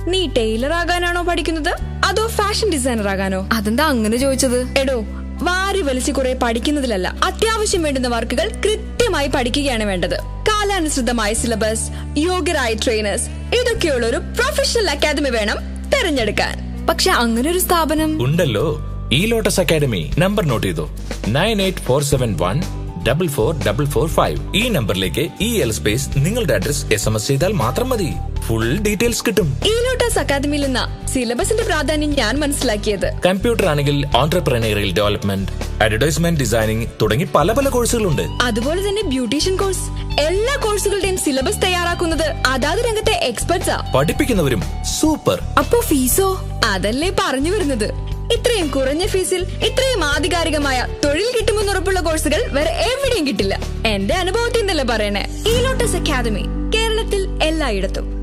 നീ ടൈലർ ആകാനാണോ പഠിക്കുന്നത് അതോ ഫാഷൻ ഡിസൈനർ ആകാനോ? അതെന്താ അങ്ങനെ ചോദിച്ചത്? എടോ, വാരി വലിച്ച് കുറെ പഠിക്കുന്നതിലല്ല, അത്യാവശ്യം വേണ്ടുന്ന വർക്കുകൾ കൃത്യമായി പഠിക്കുകയാണ് വേണ്ടത്. കാലാനുസൃതമായ സിലബസ്, യോഗ്യരായ ട്രെയിനേഴ്സ്, ഇതൊക്കെയുള്ള ഒരു പ്രൊഫഷണൽ അക്കാദമി വേണം തെരഞ്ഞെടുക്കാൻ. പക്ഷെ അങ്ങനെ ഒരു സ്ഥാപനം ഉണ്ടല്ലോ, ഈ ലോട്ടസ് അക്കാദമി. നമ്പർ നോട്ട് ചെയ്തോ, 9847144445. ഈ നമ്പറിലേക്ക് EL സ്പേസ് നിങ്ങളുടെ അഡ്രസ് SMS ചെയ്താൽ മാത്രം മതി. ഫുൾ ഡീറ്റെയിൽസ് കിട്ടും. ഈ ലോട്ടസ് അക്കാദമിയിൽ നിന്ന് സിലബസിന്റെ പ്രാധാന്യം ഞാൻ മനസ്സിലാക്കിയത്. കമ്പ്യൂട്ടർ ആണെങ്കിൽ ഓൺട്രപ്രനറിയൽ ഡെവലപ്മെന്റ്, അഡ്വർടൈസ്മെന്റ് ഡിസൈനിങ് തുടങ്ങി പല പല കോഴ്സുകളുണ്ട്. അതുപോലെ തന്നെ ബ്യൂട്ടീഷ്യൻ കോഴ്സ്. എല്ലാ കോഴ്സുകളുടെയും സിലബസ് തയ്യാറാക്കുന്നത് അതാത് രംഗത്തെ എക്സ്പെർട്സാ. പഠിപ്പിക്കുന്നവരും സൂപ്പർ. അപ്പോ ഫീസോ? അതല്ലേ പറഞ്ഞു വരുന്നത്. ഇത്രയും കുറഞ്ഞ ഫീസിൽ ഇത്രയും ആധികാരികമായ തൊഴിൽ കിട്ടുമെന്ന് ഉറപ്പുള്ള കോഴ്സുകൾ വേറെ എവിടെയും കിട്ടില്ല. എന്റെ അനുഭവത്തിൽ നിന്നല്ലേ പറയണേ. ഈ ലോട്ടസ് അക്കാദമി കേരളത്തിൽ എല്ലായിടത്തും.